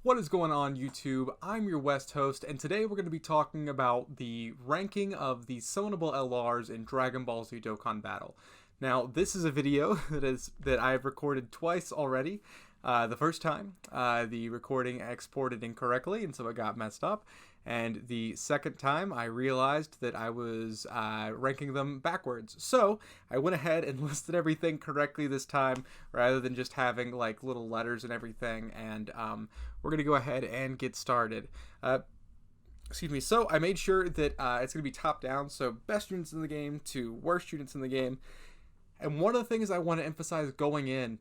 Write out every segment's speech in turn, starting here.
What is going on, YouTube? I'm your West host, and today we're going to be talking about the ranking of the summonable LRs in Dragon Ball Z Dokkan Battle. Now, this is a video that I've recorded twice already. The first time, the recording exported incorrectly, and so it got messed up. And the second time, I realized that I was ranking them backwards. So I went ahead and listed everything correctly this time, rather than just having like little letters and everything. And we're going to go ahead and get started. Excuse me. So I made sure that it's going to be top down. So best units in the game to worst units in the game. And one of the things I want to emphasize going in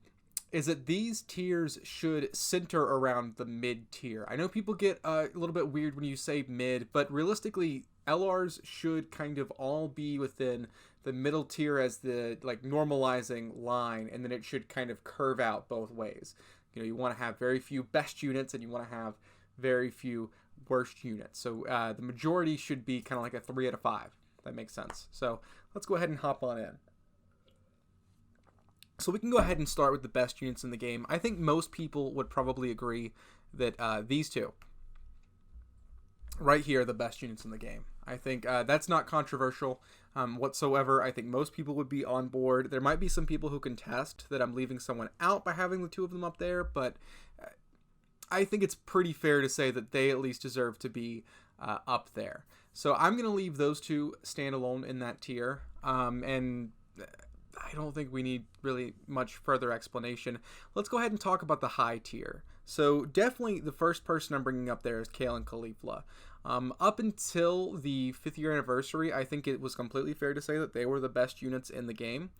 is that these tiers should center around the mid tier. I know people get a little bit weird when you say mid, but realistically, LRs should kind of all be within the middle tier as the like normalizing line, and then it should kind of curve out both ways. You know, you want to have very few best units, and you want to have very few worst units. So the majority should be kind of like a 3 out of 5. That makes sense. So let's go ahead and hop on in. So we can go ahead and start with the best units in the game. I think most people would probably agree that these two right here are the best units in the game. I think that's not controversial whatsoever. I think most people would be on board. There might be some people who contest that I'm leaving someone out by having the two of them up there, but I think it's pretty fair to say that they at least deserve to be up there. So I'm going to leave those two standalone in that tier, and I don't think we need really much further explanation. Let's go ahead and talk about the high tier. So definitely the first person I'm bringing up there is Kale and Caulifla. Up until the 5th year anniversary, I think it was completely fair to say that they were the best units in the game.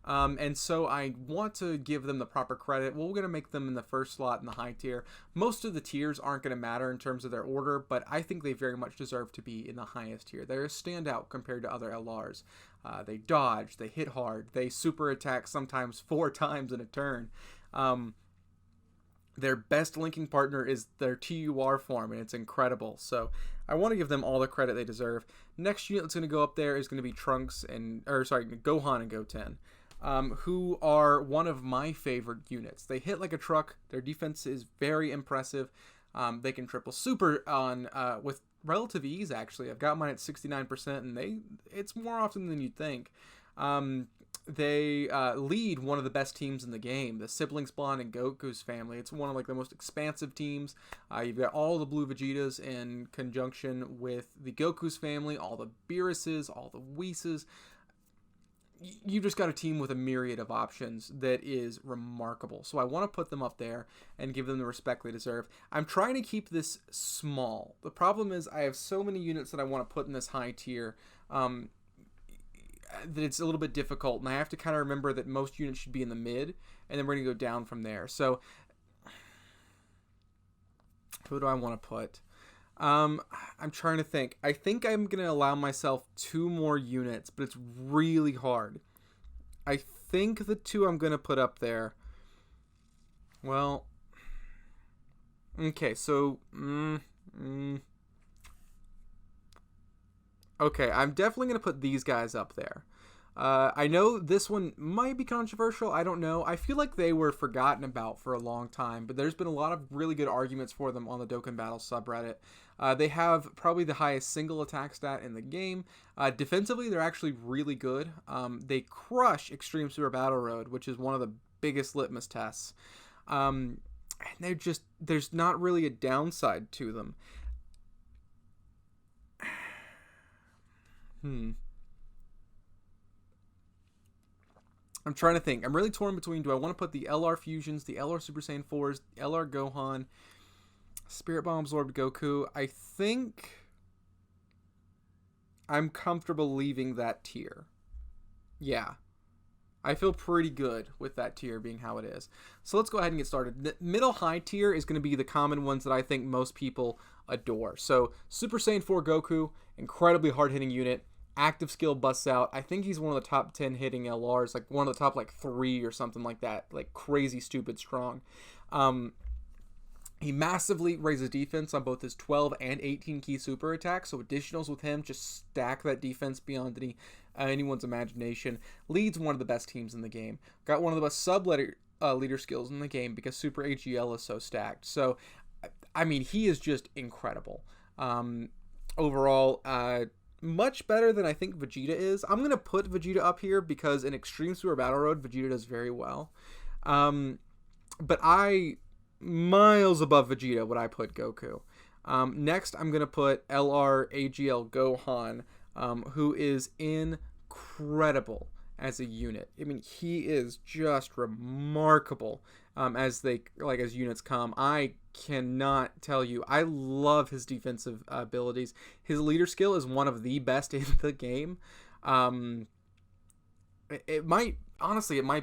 And so I want to give them the proper credit. Well, we're going to make them in the first slot in the high tier. Most of the tiers aren't going to matter in terms of their order, but I think they very much deserve to be in the highest tier. They're a standout compared to other LRs. They dodge, they hit hard, they super attack sometimes 4 times in a turn. Their best linking partner is their TUR form, and it's incredible. So I want to give them all the credit they deserve. Next unit that's going to go up there is going to be Gohan and Goten. Who are one of my favorite units. They hit like a truck. Their defense is very impressive. They can triple super on with relative ease, actually. I've got mine at 69%, and it's more often than you'd think. They lead one of the best teams in the game, the Sibling Spawn and Goku's family. It's one of like the most expansive teams. You've got all the Blue Vegetas in conjunction with the Goku's family, all the Beeruses, all the Whis. You just got a team with a myriad of options that is remarkable. So I want to put them up there and give them the respect they deserve. I'm trying to keep this small. The problem is I have so many units that I want to put in this high tier that it's a little bit difficult. And I have to kind of remember that most units should be in the mid, and then we're going to go down from there. So who do I want to put? I'm trying to think. I think I'm going to allow myself 2 more units, but it's really hard. I think the 2 I'm going to put up there, well, okay, so, okay, I'm definitely going to put these guys up there. I know this one might be controversial. I don't know. I feel like they were forgotten about for a long time, but there's been a lot of really good arguments for them on the Dokkan Battle subreddit. They have probably the highest single attack stat in the game. Defensively, they're actually really good. They crush Extreme Super Battle Road, which is one of the biggest litmus tests. And there's not really a downside to them. I'm trying to think. I'm really torn between, do I want to put the LR Fusions, the LR Super Saiyan 4s, the LR Gohan, Spirit Bomb Absorbed Goku? I think I'm comfortable leaving that tier. Yeah. I feel pretty good with that tier being how it is. So let's go ahead and get started. The middle high tier is going to be the common ones that I think most people adore. So Super Saiyan 4 Goku, incredibly hard-hitting unit. Active skill busts out. I think he's one of the top 10 hitting LRs, like one of the top like 3 or something like that, like crazy stupid strong. He massively raises defense on both his 12 and 18 key super attacks, so additionals with him just stack that defense beyond anyone's imagination. Leads one of the best teams in the game. Got one of the best sub leader skills in the game because Super AGL is so stacked. So I mean, he is just incredible. Overall, much better than I think Vegeta is. I'm going to put Vegeta up here because in Extreme Super Battle Road, Vegeta does very well. But miles above Vegeta, would I put Goku. Next, I'm going to put LR Gohan, who is incredible as a unit. I mean, he is just remarkable as units come. I cannot tell you. I love his defensive abilities. His leader skill is one of the best in the game. It might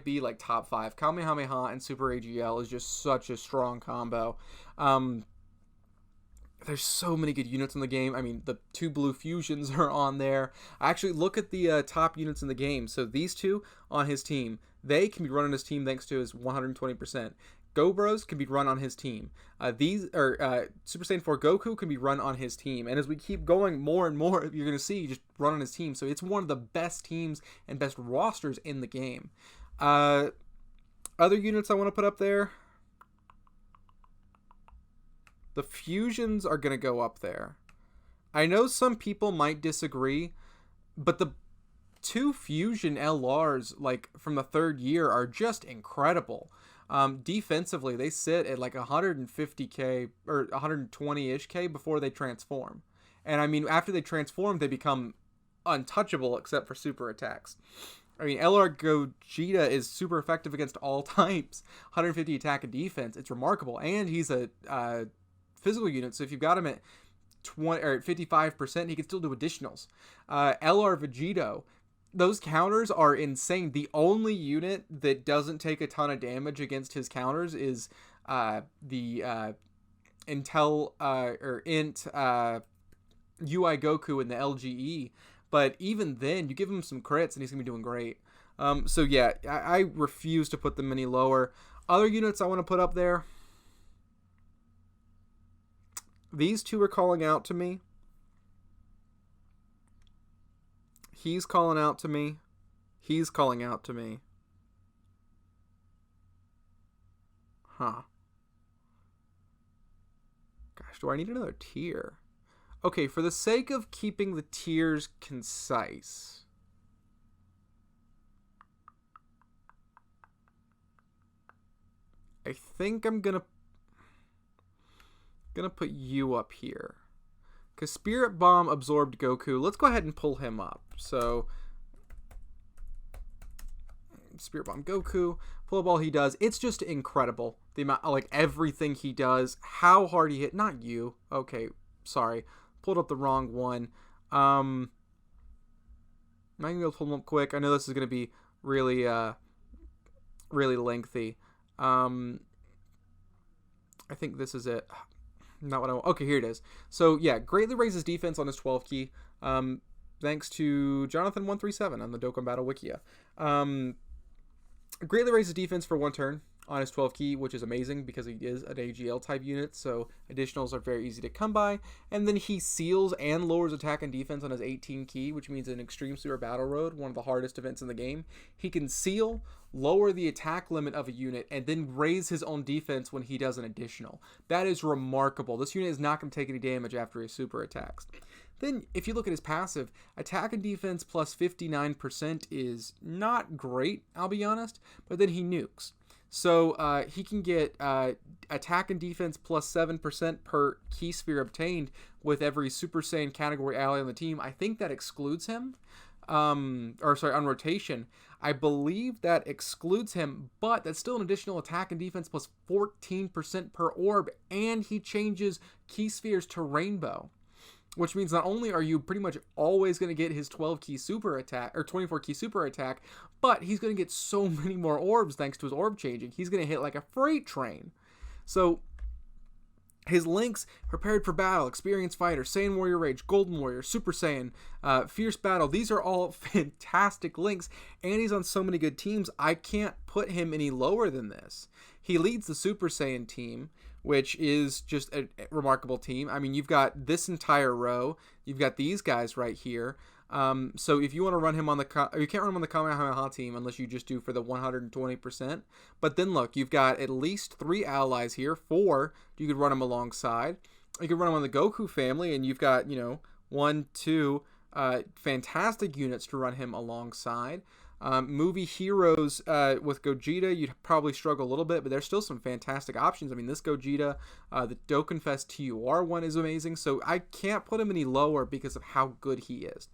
be like top 5. Kamehameha and Super AGL is just such a strong combo. There's so many good units in the game. I mean, the 2 blue fusions are on there. Actually, look at the top units in the game. So these 2 on his team, they can be run on his team thanks to his 120%. Go Bros can be run on his team. Super Saiyan 4 Goku can be run on his team. And as we keep going more and more, you're going to see just run on his team. So it's one of the best teams and best rosters in the game. Other units I want to put up there. The fusions are going to go up there. I know some people might disagree, but the 2 fusion LRs like from the 3rd year are just incredible. Defensively, they sit at like 150k or 120-ish k before they transform. And I mean, after they transform, they become untouchable except for super attacks. I mean, LR Gogeta is super effective against all types. 150 attack and defense. It's remarkable. And he's a physical unit, so if you've got him at 20 or 55%, he can still do additionals. LR Vegito, those counters are insane. The only unit that doesn't take a ton of damage against his counters is the Int UI Goku in the LGE. But even then, you give him some crits and he's gonna be doing great. So yeah, I refuse to put them any lower. Other units I want to put up there. These 2 are calling out to me. He's calling out to me. He's calling out to me. Huh. Gosh, do I need another tier? Okay, for the sake of keeping the tiers concise. I think I'm gonna put you up here. Because Spirit Bomb absorbed Goku. Let's go ahead and pull him up. So, Spirit Bomb Goku. Pull up all he does. It's just incredible. The amount, like, everything he does. How hard he hit. Not you. Okay, sorry. Pulled up the wrong one. I'm not going to be able to pull him up quick. I know this is going to be really, really lengthy. I think this is it. Not what I want. Okay, here it is. So, yeah, greatly raises defense on his 12 key. Thanks to Jonathan137 on the Dokkan Battle Wikia. Greatly raises defense for 1 turn on his 12 key, which is amazing because he is an AGL type unit, so additionals are very easy to come by. And then he seals and lowers attack and defense on his 18 key, which means in Extreme Super Battle Road, one of the hardest events in the game, he can seal, lower the attack limit of a unit, and then raise his own defense when he does an additional. That is remarkable. This unit is not going to take any damage after his super attacks. Then, if you look at his passive, attack and defense plus 59% is not great, I'll be honest, but then he nukes. So he can get attack and defense plus 7% per key sphere obtained with every Super Saiyan category ally on the team. I think that excludes him. On rotation. I believe that excludes him, but that's still an additional attack and defense plus 14% per orb, and he changes key spheres to rainbow. Which means not only are you pretty much always going to get his 12 key super attack, or 24 key super attack, but he's going to get so many more orbs thanks to his orb changing. He's going to hit like a freight train. So, his links: Prepared for Battle, Experienced Fighter, Saiyan Warrior Rage, Golden Warrior, Super Saiyan, Fierce Battle. These are all fantastic links, and he's on so many good teams, I can't put him any lower than this. He leads the Super Saiyan team which is just a remarkable team. I mean, you've got this entire row. You've got these guys right here. So if you want to run him on the, you can't run him on the Kamehameha team unless you just do for the 120%. But then look, you've got at least 3 allies here. 4 you could run him alongside. You could run him on the Goku family, and you've got, 1, 2 fantastic units to run him alongside. Movie heroes with Gogeta, you'd probably struggle a little bit, but there's still some fantastic options. I mean, this Gogeta, the Dokkanfest TUR one is amazing, so I can't put him any lower because of how good he is.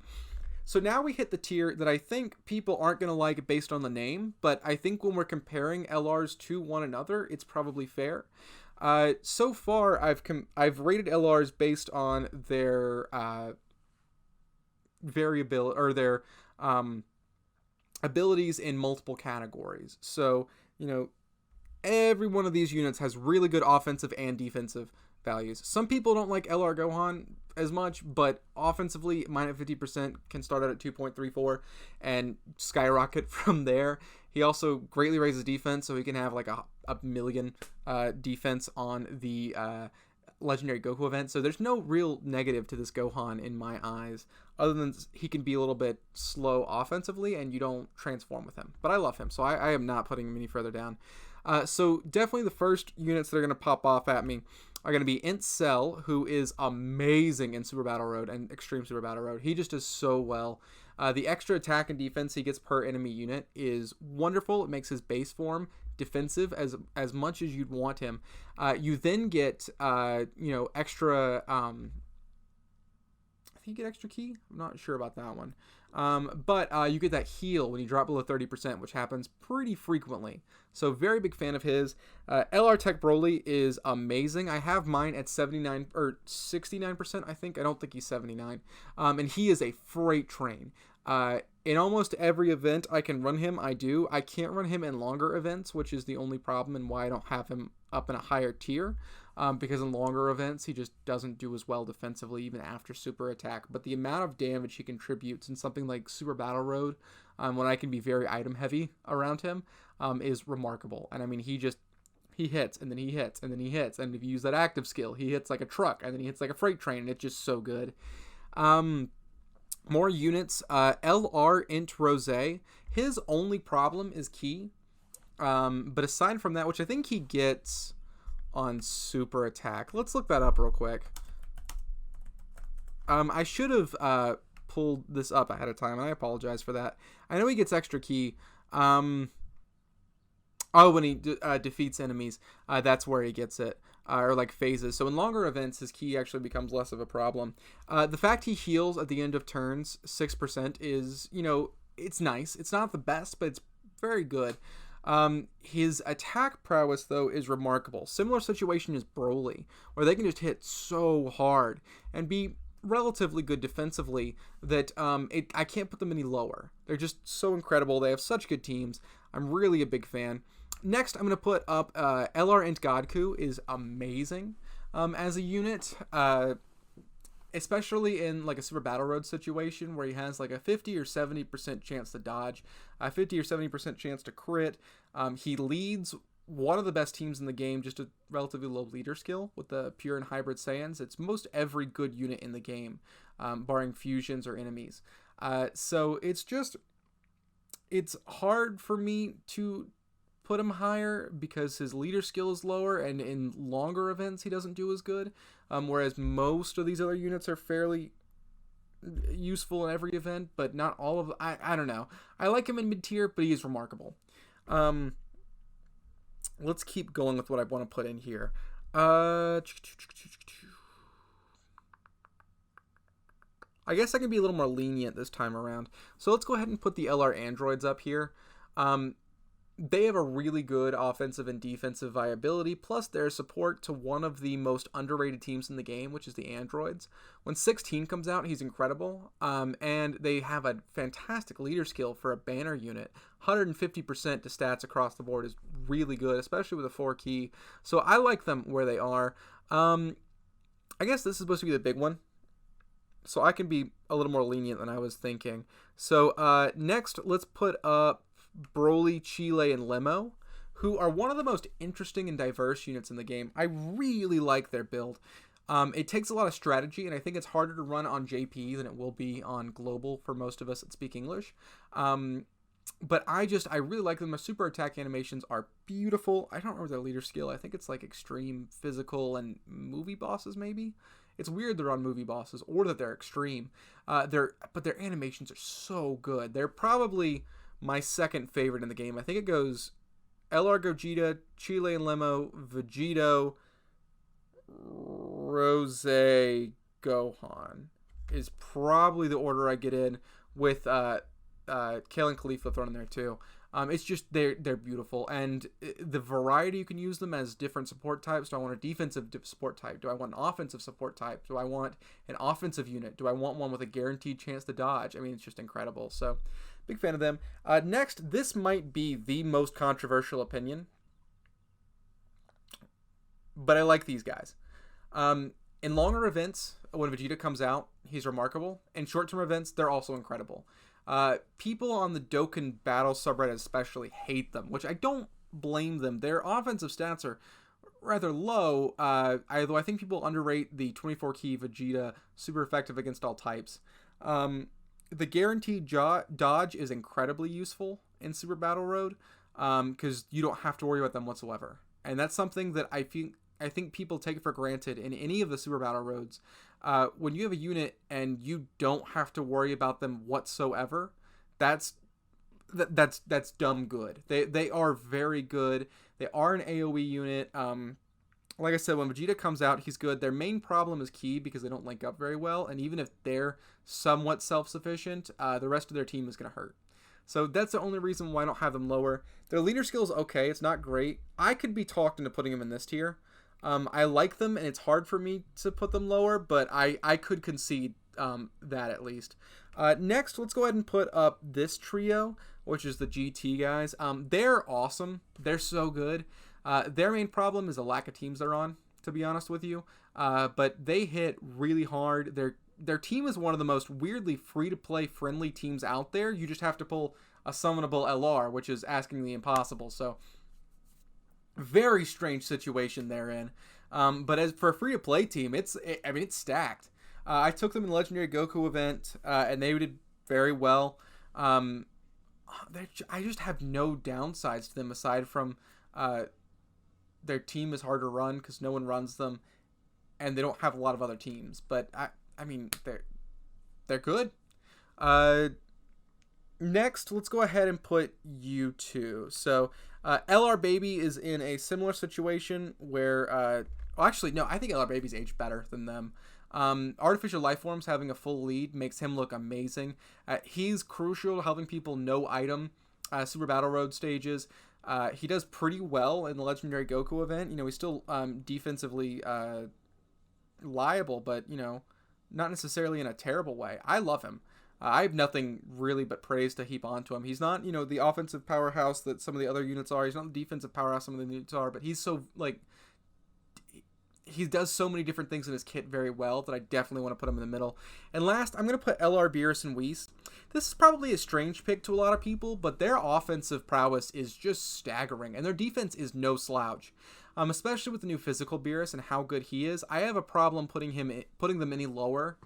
So now we hit the tier that I think people aren't going to like based on the name, but I think when we're comparing LRs to one another, it's probably fair. So far, I've rated LRs based on their variability, or their abilities in multiple categories. So, every one of these units has really good offensive and defensive values. Some people don't like LR Gohan as much, but offensively, mine at 50% can start out at 2.34 and skyrocket from there. He also greatly raises defense, so he can have like a million defense on the Legendary Goku event. So there's no real negative to this Gohan in my eyes, other than he can be a little bit slow offensively and you don't transform with him. But I love him, so I am not putting him any further down. So definitely the first units that are going to pop off at me are going to be Int Cell, who is amazing in Super Battle Road and Extreme Super Battle Road. He just does so well. The extra attack and defense he gets per enemy unit is wonderful. It makes his base form defensive as much as you'd want him. You then get extra. I think you get extra ki. I'm not sure about that one. But you get that heal when you drop below 30%, which happens pretty frequently. So very big fan of his. LR Tech Broly is amazing. I have mine at 79 or 69%, I think. I don't think he's 79. And he is a freight train. In almost every event I can run him, I do. I can't run him in longer events, which is the only problem and why I don't have him up in a higher tier. Because in longer events, he just doesn't do as well defensively even after super attack. But the amount of damage he contributes in something like Super Battle Road, when I can be very item heavy around him, is remarkable. And I mean, he hits, and then he hits, and then he hits. And if you use that active skill, he hits like a truck, and then he hits like a freight train, and it's just so good. More units. LR Int Rose. His only problem is ki. But aside from that, which I think he gets on super attack. Let's look that up real quick. I should have pulled this up ahead of time, and I apologize for that. I know he gets extra ki. When he defeats enemies, that's where he gets it. Or like phases. So in longer events, his ki actually becomes less of a problem. The fact he heals at the end of turns 6% is, it's nice. It's not the best, but it's very good. His attack prowess, though, is remarkable. Similar situation as Broly, where they can just hit so hard and be relatively good defensively that I can't put them any lower. They're just so incredible. They have such good teams. I'm really a big fan. Next, I'm going to put up LR Int Godku is amazing as a unit, especially in like a Super Battle Road situation where he has like a 50 or 70% chance to dodge, a 50 or 70% chance to crit. He leads one of the best teams in the game, just a relatively low leader skill with the pure and hybrid Saiyans. It's most every good unit in the game, barring fusions or enemies. So it's hard for me to put him higher because his leader skill is lower, and in longer events he doesn't do as good, whereas most of these other units are fairly useful in every event, but not all of them. I don't know. I like him in mid-tier, but he is remarkable. Let's keep going with what I want to put in here. I guess I can be a little more lenient this time around. So let's go ahead and put the LR androids up here. They have a really good offensive and defensive viability, plus their support to one of the most underrated teams in the game, which is the androids. When 16 comes out, he's incredible, and they have a fantastic leader skill for a banner unit. 150% to stats across the board is really good, especially with a 4 ki. So I like them where they are. I guess this is supposed to be the big one, so I can be a little more lenient than I was thinking. So next, let's put up Broly, Chile, and Lemo, who are one of the most interesting and diverse units in the game. I really like their build. It takes a lot of strategy, and I think it's harder to run on JP than it will be on global for most of us that speak English. But I really like them. Their super attack animations are beautiful. I don't remember their leader skill. I think it's like extreme, physical, and movie bosses maybe. It's weird they're on movie bosses or that they're extreme. But their animations are so good. They're probably my second favorite in the game. I think it goes LR Gogeta, Chile and Lemo, Vegito, Rose, Gohan is probably the order I get in, with Kale and Khalifa thrown in there too. It's just they're beautiful, and the variety you can use them as different support types. Do I want a defensive support type? Do I want an offensive support type? Do I want an offensive unit? Do I want one with a guaranteed chance to dodge? I mean, it's just incredible. So, big fan of them. Next, this might be the most controversial opinion, but I like these guys. In longer events, when Vegeta comes out, he's remarkable. In short-term events, they're also incredible. People on the Dokkan Battle subreddit especially hate them, which I don't blame them. Their offensive stats are rather low, although I think people underrate the 24 key Vegeta, super effective against all types. The guaranteed dodge is incredibly useful in Super Battle Road, because you don't have to worry about them whatsoever. And that's something that I think people take for granted in any of the Super Battle Roads. When you have a unit and you don't have to worry about them whatsoever, that's dumb good. They are very good. They are an AoE unit. Like I said, when Vegeta comes out, he's good. Their main problem is Ki, because they don't link up very well, and even if they're somewhat self-sufficient, the rest of their team is going to hurt. So that's the only reason why I don't have them lower. Their leader skill is okay. It's not great. I could be talked into putting them in this tier. I like them, and it's hard for me to put them lower, but I could concede that at least. Next, let's go ahead and put up this trio, which is the GT guys. They're awesome. They're so good. Their main problem is the lack of teams they're on, to be honest with you. But they hit really hard. Their team is one of the most weirdly free-to-play friendly teams out there. You just have to pull a summonable LR, which is asking the impossible. So, very strange situation they're in. But as for a free-to-play team, it's stacked. I took them in the Legendary Goku event, and they did very well. I just have no downsides to them aside from their team is hard to run because no one runs them, and they don't have a lot of other teams. But I mean, they're good. Next, let's go ahead and put U2. So, LR Baby is in a similar situation where, actually, no, I think LR Baby's aged better than them. Artificial Life Forms having a full lead makes him look amazing. He's crucial to helping people no item Super Battle Road stages. He does pretty well in the Legendary Goku event. You know, he's still defensively liable, but, you know, not necessarily in a terrible way. I love him. I have nothing really but praise to heap onto him. He's not, you know, the offensive powerhouse that some of the other units are. He's not the defensive powerhouse some of the units are, but he's so, like, he does so many different things in his kit very well that I definitely want to put him in the middle. And last, I'm going to put LR Beerus and Whis. This is probably a strange pick to a lot of people, but their offensive prowess is just staggering, and their defense is no slouch. Especially with the new physical Beerus and how good he is, I have a problem putting them any lower.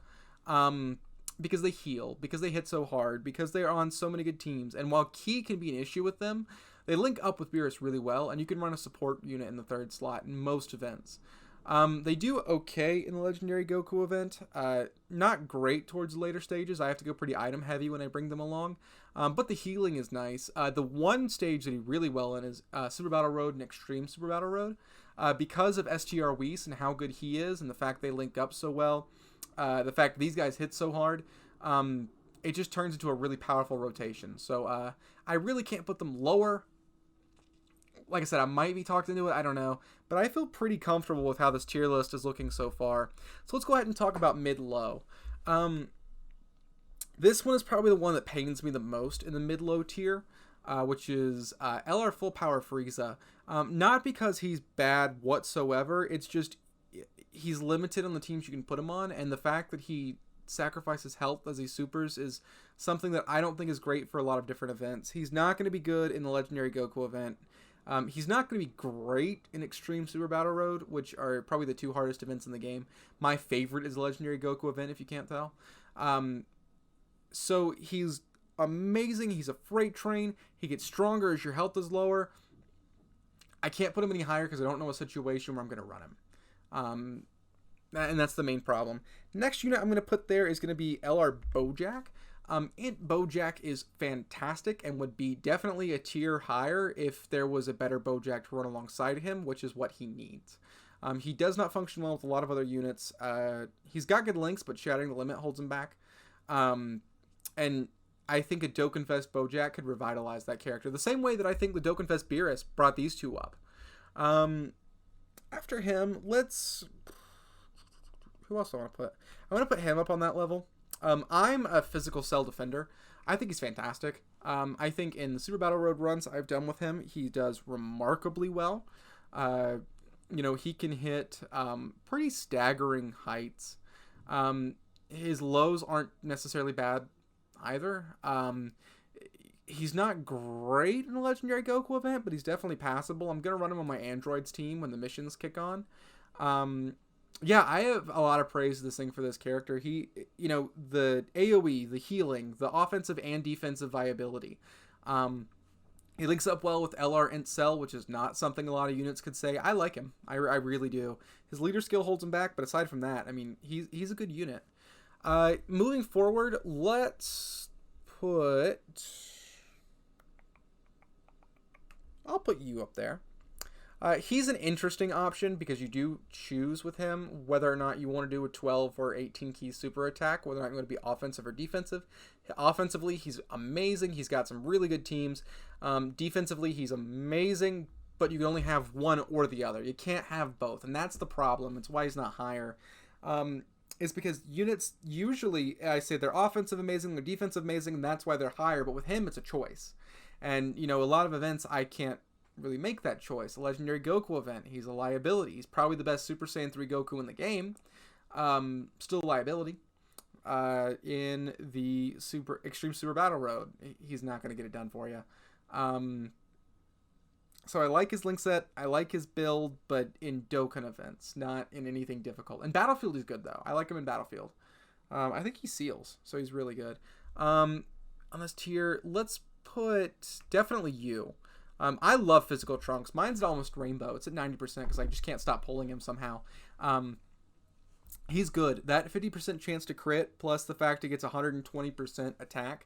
Because they heal, because they hit so hard, because they're on so many good teams. And while Ki can be an issue with them, they link up with Beerus really well, and you can run a support unit in the third slot in most events. They do okay in the Legendary Goku event. Not great towards the later stages. I have to go pretty item heavy when I bring them along. But the healing is nice. The one stage that he really well in is Super Battle Road and Extreme Super Battle Road. Because of STR Whis and how good he is and the fact they link up so well, the fact these guys hit so hard, it just turns into a really powerful rotation. So I really can't put them lower. Like I said, I might be talked into it, I don't know. But I feel pretty comfortable with how this tier list is looking so far. So let's go ahead and talk about mid-low. This one is probably the one that pains me the most in the mid-low tier, which is LR Full Power Frieza. Not because he's bad whatsoever, it's just he's limited on the teams you can put him on, and the fact that he sacrifices health as he supers is something that I don't think is great for a lot of different events. He's not going to be good in the Legendary Goku event. He's not going to be great in Extreme Super Battle Road, which are probably the two hardest events in the game. My favorite is the Legendary Goku event, if you can't tell. So he's amazing. He's a freight train. He gets stronger as your health is lower. I can't put him any higher because I don't know a situation where I'm going to run him. And that's the main problem. Next unit I'm going to put there is going to be LR Bojack. Bojack is fantastic and would be definitely a tier higher if there was a better Bojack to run alongside him, which is what he needs. He does not function well with a lot of other units. He's got good links, but Shattering the Limit holds him back. And I think a Dokkanfest Bojack could revitalize that character, the same way that I think the Dokkanfest Beerus brought these two up. After him, who else do I want to put? I want to put him up on that level. I'm a physical cell defender. I think he's fantastic. I think in the Super Battle Road runs I've done with him, he does remarkably well. He can hit pretty staggering heights. His lows aren't necessarily bad either. He's not great in a Legendary Goku event, but he's definitely passable. I'm going to run him on my androids team when the missions kick on. Yeah, I have a lot of praise to this thing for this character. He, the AoE, the healing, the offensive and defensive viability. He links up well with LR Int Cell, which is not something a lot of units could say. I like him. I really do. His leader skill holds him back, but aside from that, I mean, he's a good unit. Moving forward, I'll put you up there. He's an interesting option because you do choose with him whether or not you want to do a 12 or 18 key super attack, whether or not you want to be offensive or defensive. Offensively, he's amazing. He's got some really good teams. Defensively, he's amazing, but you can only have one or the other. You can't have both, and that's the problem. It's why he's not higher. Is because units usually, I say they're offensive amazing, they're defensive amazing, and that's why they're higher, but with him, it's a choice. And, a lot of events I can't really make that choice. A Legendary Goku event, he's a liability. He's probably the best Super Saiyan 3 Goku in the game. Still a liability. In the Extreme Super Battle Road, he's not going to get it done for you. So I like his link set, I like his build, but in Dokkan events, not in anything difficult. And Battlefield is good, though. I like him in Battlefield. I think he seals, so he's really good. On this tier, let's put definitely you. I love physical Trunks. Mine's at almost rainbow. It's at 90% because I just can't stop pulling him somehow. He's good. That 50% chance to crit plus the fact he gets 120% attack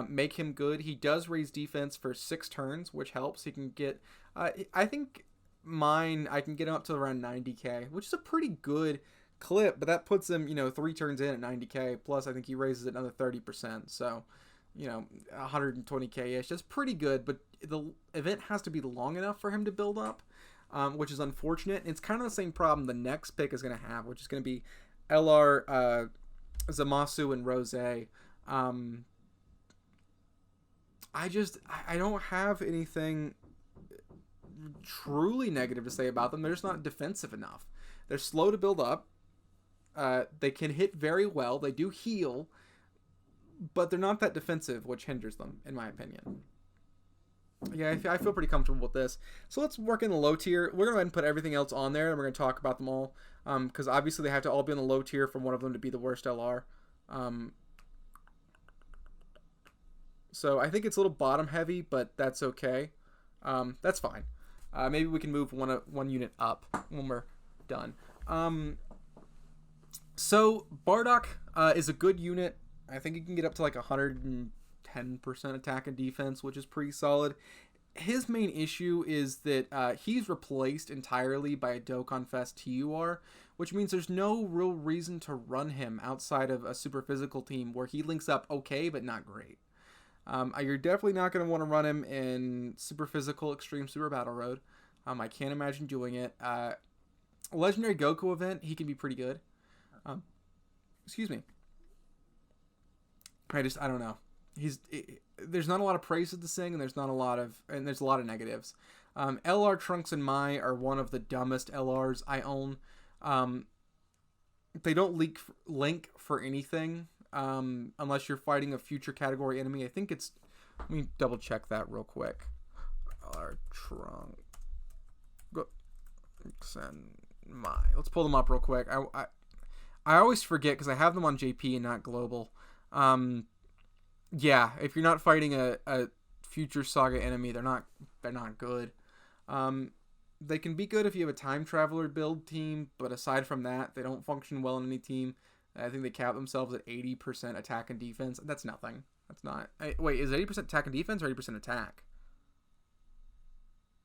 make him good. He does raise defense for 6 turns, which helps. He can get, I think I can get him up to around 90k, which is a pretty good clip, but that puts him, 3 turns in at 90k. Plus, I think he raises it another 30%. So, 120k-ish. That's pretty good, but the event has to be long enough for him to build up, which is unfortunate. It's kind of the same problem the next pick is going to have, which is going to be LR Zamasu and Rose. I don't have anything truly negative to say about them. They're just not defensive enough. They're slow to build up. They can hit very well. They do heal, but they're not that defensive, which hinders them, in my opinion. Yeah, I feel pretty comfortable with this. So let's work in the low tier. We're going to go ahead and put everything else on there, and we're going to talk about them all. Because obviously they have to all be in the low tier for one of them to be the worst LR. So I think it's a little bottom heavy, but that's okay. That's fine. Maybe we can move one unit up when we're done. So Bardock is a good unit. I think he can get up to like 110% attack and defense, which is pretty solid. His main issue is that he's replaced entirely by a Dokkanfest TUR, which means there's no real reason to run him outside of a super physical team where he links up okay, but not great. You're definitely not going to want to run him in super physical Extreme Super Battle Road. I can't imagine doing it. Legendary Goku event, he can be pretty good. Excuse me. I don't know. There's not a lot of praise to this thing, and there's a lot of negatives. LR Trunks and Mai are one of the dumbest LRs I own. They don't link for anything, unless you're fighting a future category enemy. I think it's, let me double check that real quick. LR Trunks. Let's pull them up real quick. I always forget because I have them on JP and not global. Yeah, if you're not fighting a future saga enemy, they're not good. They can be good if you have a time traveler build team, but aside from that, they don't function well in any team. I think they cap themselves at 80% attack and defense. That's nothing. That's not. Wait, is it 80% attack and defense or 80% attack?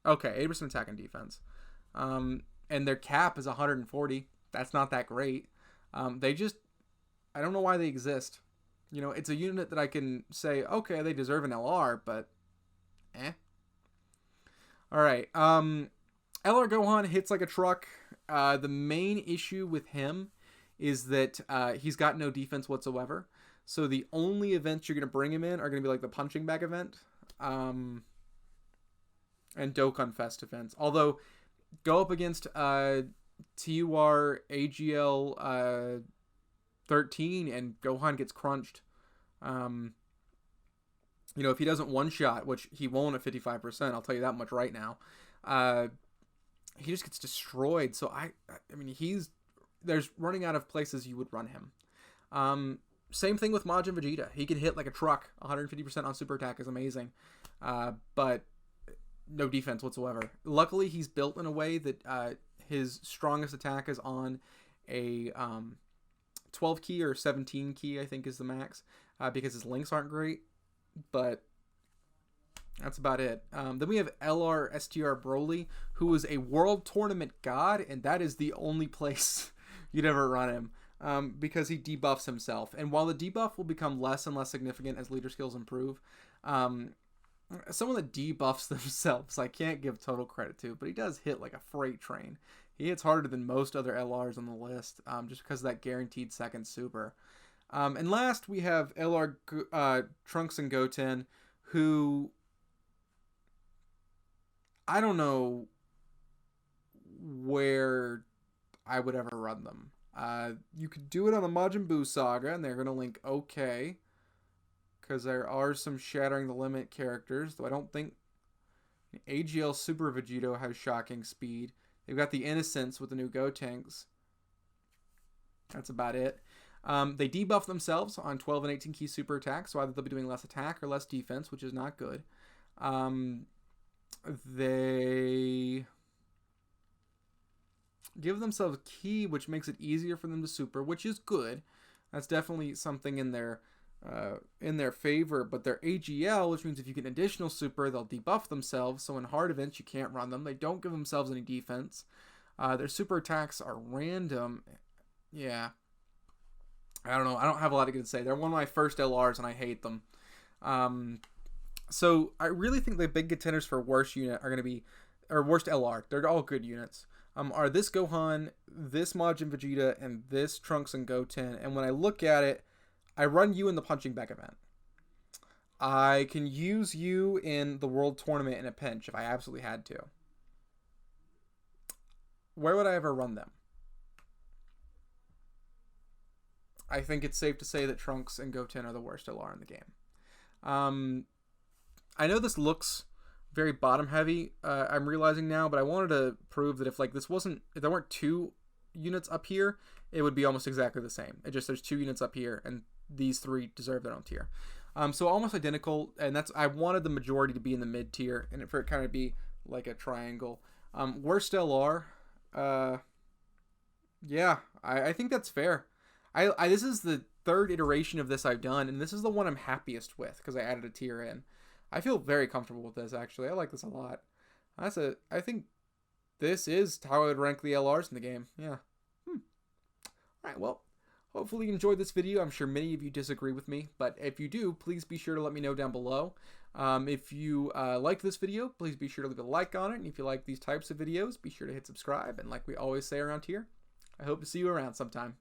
Okay, 80% attack and defense. And their cap is 140. That's not that great. I don't know why they exist. You know, it's a unit that I can say, okay, they deserve an LR, but All right. LR Gohan hits like a truck. The main issue with him is that he's got no defense whatsoever. So the only events you're going to bring him in are going to be like the punching bag event and Dokkan Fest events. Although, go up against TUR AGL 13 and Gohan gets crunched. You know, if he doesn't one-shot, which he won't at 55%, I'll tell you that much right now, he just gets destroyed. So, I mean, there's running out of places you would run him. Same thing with Majin Vegeta. He can hit like a truck. 150% on super attack is amazing. But no defense whatsoever. Luckily, he's built in a way that his strongest attack is on a 12 key or 17 key, I think is the max, because his links aren't great. But that's about it. Then we have LR STR Broly, who is a world tournament god, and that is the only place you'd ever run him, because he debuffs himself. And while the debuff will become less and less significant as leader skills improve, someone that debuffs themselves, I can't give total credit to, but he does hit like a freight train. He hits harder than most other LRs on the list, just because of that guaranteed second super. And last, we have LR Trunks and Goten, who I don't know where I would ever run them. You could do it on the Majin Buu saga, and they're going to link okay, because there are some Shattering the Limit characters, though I don't think AGL Super Vegito has shocking speed. They've got the Innocents with the new Gotenks. That's about it. They debuff themselves on 12 and 18 key super attack, so either they'll be doing less attack or less defense, which is not good. They give themselves key, which makes it easier for them to super, which is good. That's definitely something in their favor. But their AGL, which means if you get an additional super, they'll debuff themselves. So in hard events, you can't run them. They don't give themselves any defense. Their super attacks are random. Yeah. I don't know. I don't have a lot to say. They're one of my first LRs, and I hate them. So I really think the big contenders for worst unit are going to be, or worst LR. They're all good units. Are this Gohan, this Majin Vegeta, and this Trunks and Goten. And when I look at it, I run you in the punching bag event. I can use you in the World Tournament in a pinch if I absolutely had to. Where would I ever run them? I think it's safe to say that Trunks and Goten are the worst LR in the game. I know this looks very bottom heavy, I'm realizing now, but I wanted to prove that if there weren't two units up here, it would be almost exactly the same. There's two units up here, and these three deserve their own tier. So almost identical, and I wanted the majority to be in the mid tier, and for it kind of be like a triangle. Worst LR, yeah, I think that's fair. This is the third iteration of this I've done, and this is the one I'm happiest with because I added a tier in. I feel very comfortable with this, actually. I like this a lot. I think this is how I would rank the LRs in the game. Yeah. Alright, well, hopefully you enjoyed this video. I'm sure many of you disagree with me, but if you do, please be sure to let me know down below. If you liked this video, please be sure to leave a like on it, and if you like these types of videos, be sure to hit subscribe, and like we always say around here, I hope to see you around sometime.